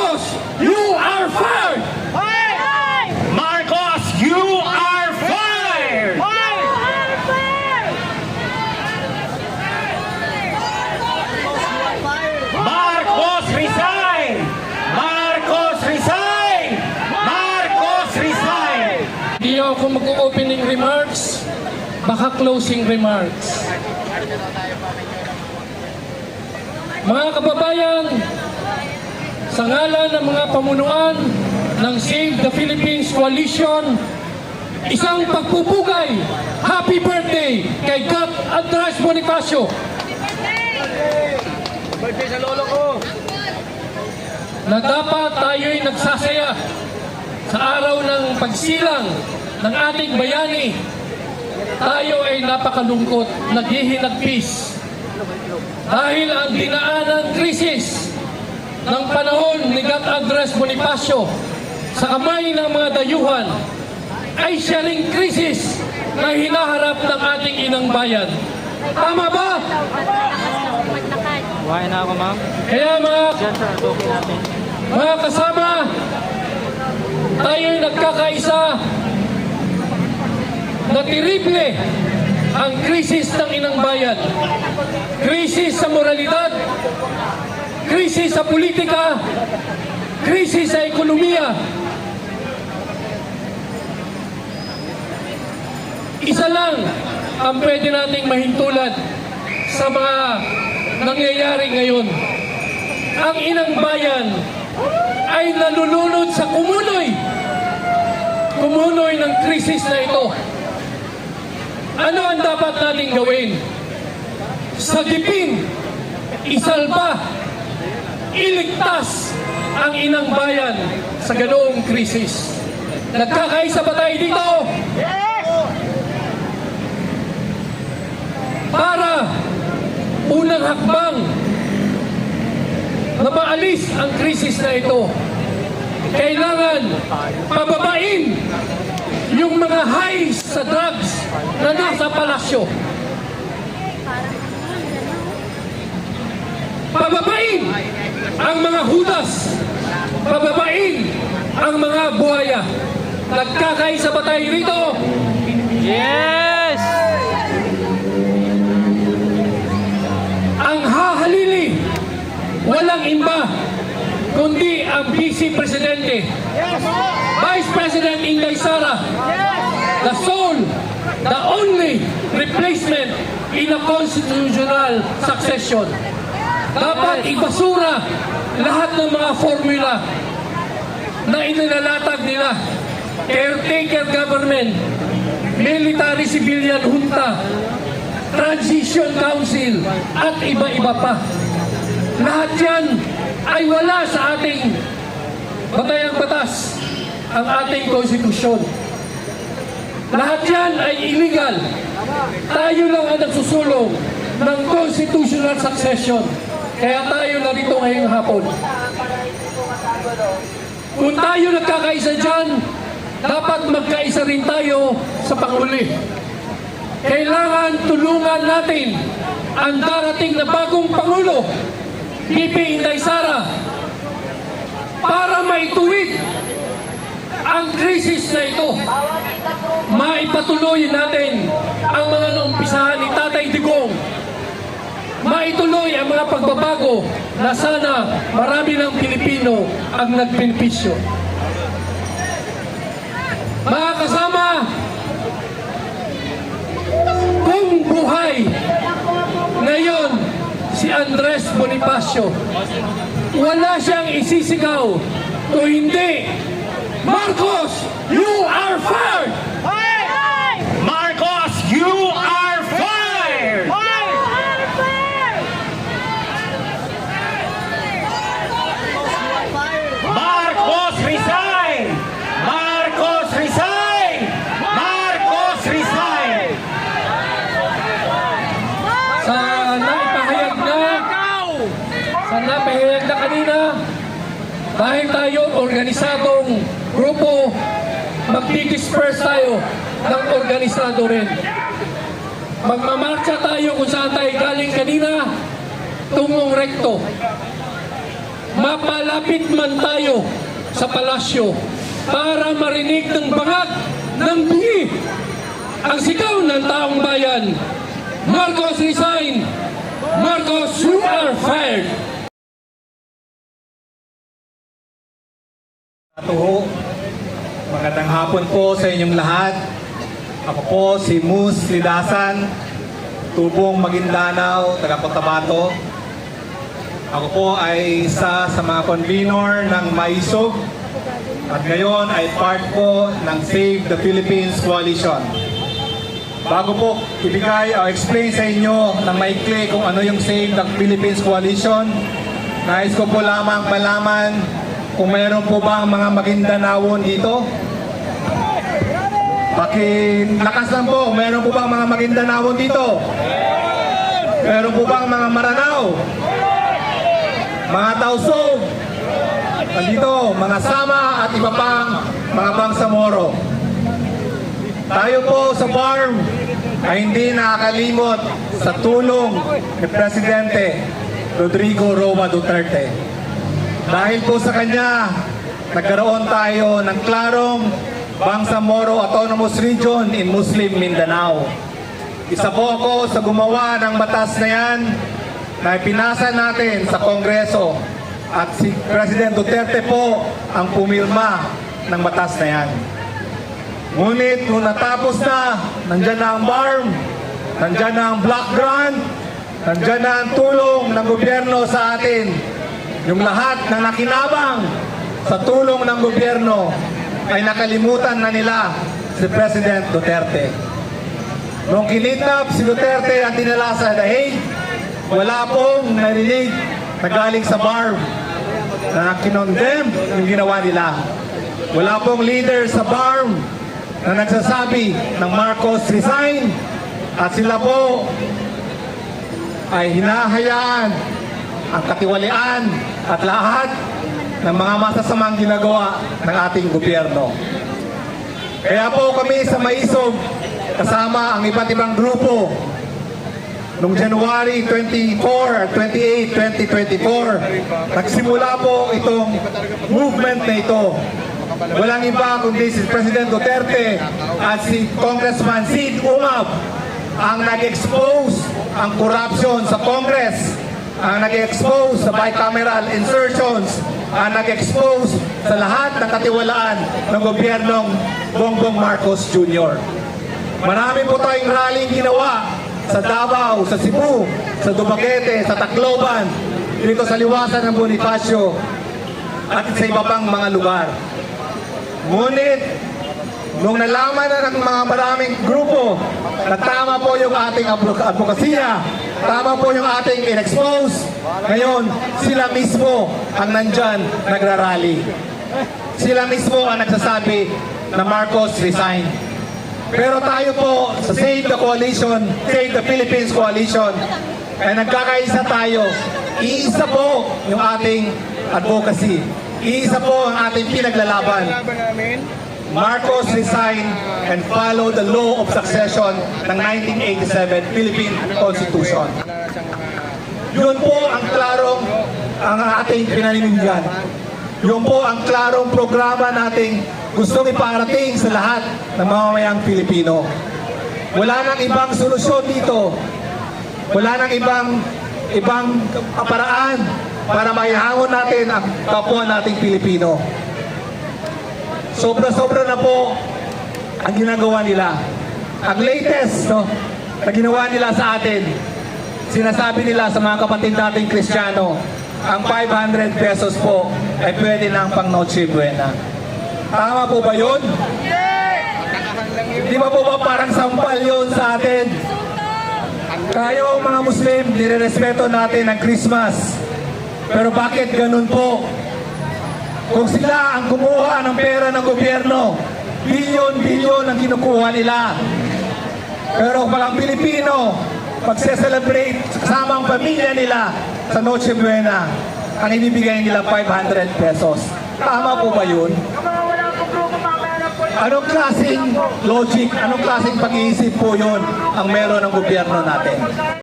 Marcos, you are fired! Marcos, you are fired! Marcos, resign! Marcos, resign! Marcos, resign! Hindi ako mag-opening remarks, baka closing remarks. Mga kababayan, sa ngalan ng mga pamunuan ng Save the Philippines Coalition, isang pagpupugay, happy birthday kay Gat Andres Bonifacio. Birthday sa lolo ko! Na dapat tayo'y nagsasaya sa araw ng pagsilang ng ating bayani. Tayo ay napakalungkot, naghihinagpis. Dahil ang dinaanang krisis ng panahon ni Gat Andres Bonifacio sa kamay ng mga dayuhan ay siya ring krisis na hinaharap ng ating inang bayan. Tama ba? Buhay na ako, ma'am. Kaya Diyan sa token natin. mga kasama, tayo'y nagkakaisa na terrible ang krisis ng inang bayan. Krisis sa moralidad, krisis sa politika, krisis sa ekonomiya. Isa lang ang pwede nating mahintulad sa mga nangyayari ngayon. Ang inang bayan ay nalulunod sa kumunoy ng krisis na ito. Ano ang dapat nating gawin? Sagipin, isalba, iligtas ang inang bayan sa ganoong krisis. Nagkakaisa ba tayo dito? Para unang hakbang na maalis ang krisis na ito, kailangan pababain yung mga highs sa drugs na nasa palasyo. Pababain ang mga hudas. Pababain ang mga buhaya. Nagkakaisa ba tayo rito? Yes! Ang hahalili, walang iba, kundi ang Vice Presidente. Vice President Inday Sara, the sole, the only replacement in a constitutional succession. Dapat ibasura lahat ng mga formula na inilalatag nila. Caretaker government, military civilian junta, transition council, at iba-iba pa. Lahat yan ay wala sa ating batayang batas, ang ating konstitusyon. Lahat yan ay illegal. Tayo lang ang nagsusulong ng constitutional succession. Kaya tayo narito ngayong hapon. Kung tayo nagkakaisa dyan, dapat magkaisa rin tayo sa panghuli. Kailangan tulungan natin ang darating na bagong Pangulo, VP Inday Sara, para maituwid ang krisis na ito. Maipatuloy natin ang mga naumpisahan ni Tatay Digong. Maituloy ang mga pagbabago na sana marami ng Pilipino ang nagbenepisyo. Mga kasama, kung buhay ngayon si Andres Bonifacio, wala siyang isisigaw kung hindi, Marcos, you are fired! Marcos, you are fired! Marcos, resign! Marcos, resign! Marcos, resign! Sa naipahayag na kanina, dahil tayo organisadong grupo, magdi-disperse tayo ng organisado rin. Magmamarcha tayo kung saan tayo galing kanina, tungong rekto. mapalapit man tayo sa palasyo para marinig ng bangag ng bungi ang sigaw ng taong bayan. Marcos resign! Marcos, you are fired! Atuho, magandang hapon po sa inyong lahat. Ako po si Mus Lidasan, tubong Maguindanao, taga Cotabato. Ako po ay isa sa mga convenor ng Maisog at ngayon ay part po ng Save the Philippines Coalition. Bago po ibigay o explain sa inyo ng maikli kung ano yung Save the Philippines Coalition, nais ko po lamang malaman kung meron po bang mga Maguindanaon dito. Lakas lang po, meron po bang mga Maguindanaon dito? Meron po bang mga Maranao? Mga Tausug? Nandito, mga Sama at iba pang mga Bangsamoro. Tayo po sa farm ay hindi nakakalimot sa tulong ni Presidente Rodrigo Roa Duterte. Dahil po sa kanya, nagkaroon tayo ng klarong Bangsamoro Autonomous Region in Muslim Mindanao. Isa po ako sa gumawa ng batas na yan na ipinasa natin sa Kongreso at si President Duterte po ang pumirma ng batas na yan. Ngunit nung natapos na, nandyan na ang BARM, nandyan na ang block grant, nandyan na ang tulong ng gobyerno sa atin. Yung lahat ng nakinabang sa tulong ng gobyerno ay nakalimutan na nila si President Duterte. Nung kinidnap si Duterte at dinala sa The Hague, wala pong narinig na galing sa BARM na kinondemn yung ginawa nila. Wala pong leader sa BARM na nagsasabi ng Marcos resign at sila po ay hinahayaan ang katiwalian at lahat ng mga masasamang ginagawa ng ating gobyerno. Kaya po kami sa Maisog kasama ang iba't ibang grupo noong January 24 at 28, 2024 nagsimula po itong movement na ito. Walang iba kundi si President Duterte at si Congressman Sid Umab ang nag-expose ang corruption sa Congress, ang nag-expose sa bicameral insertions, ang nag-expose sa lahat ng katiwalaan ng gobyernong Bongbong Marcos Jr. Marami po tayong rallying ginawa sa Davao, sa Cebu, sa Dumaguete, sa Tacloban, dito sa liwasan ng Bonifacio at sa iba pang mga lugar. Ngunit, nung nalaman na ng mga maraming grupo na tama po yung ating advokasya, tama po yung ating in-expose, ngayon sila mismo ang nandyan nagrarally. Sila mismo ang nagsasabi na Marcos resign. Pero tayo po sa Save the Coalition, Save the Philippines Coalition, ay nagkakaisa tayo. Iisa po yung ating advocacy. Iisa po ang ating pinaglalaban. Marcos resign and follow the law of succession ng 1987 Philippine Constitution. Yun po ang klarong ang ating pinaninindigan. Yun po ang klarong programa nating gustong iparating sa lahat ng mamamayang Pilipino. Wala nang ibang solusyon dito. Wala nang ibang paraan para maihangon natin ang kapwa nating Pilipino. Sobra-sobra na po ang ginagawa nila. Ang latest na ginawa nila sa atin, sinasabi nila sa mga kapatid nating Kristiyano, ang 500 pesos po ay pwede ng pang Noche Buena. Tama po ba yun? Di ba po ba parang sampal yun sa atin? Tayo mga Muslim, nirerespeto natin ang Christmas. Pero bakit ganun po? Kung sila ang kumuha ng pera ng gobyerno, bilyon-bilyon ang kinukuha nila. Pero pag ang Pilipino, magse-celebrate kasama ang pamilya nila sa Noche Buena, ang ibibigay nila 500 pesos. Tama po ba yun? Anong klaseng logic, anong klaseng pag-iisip po yun ang meron ng gobyerno natin?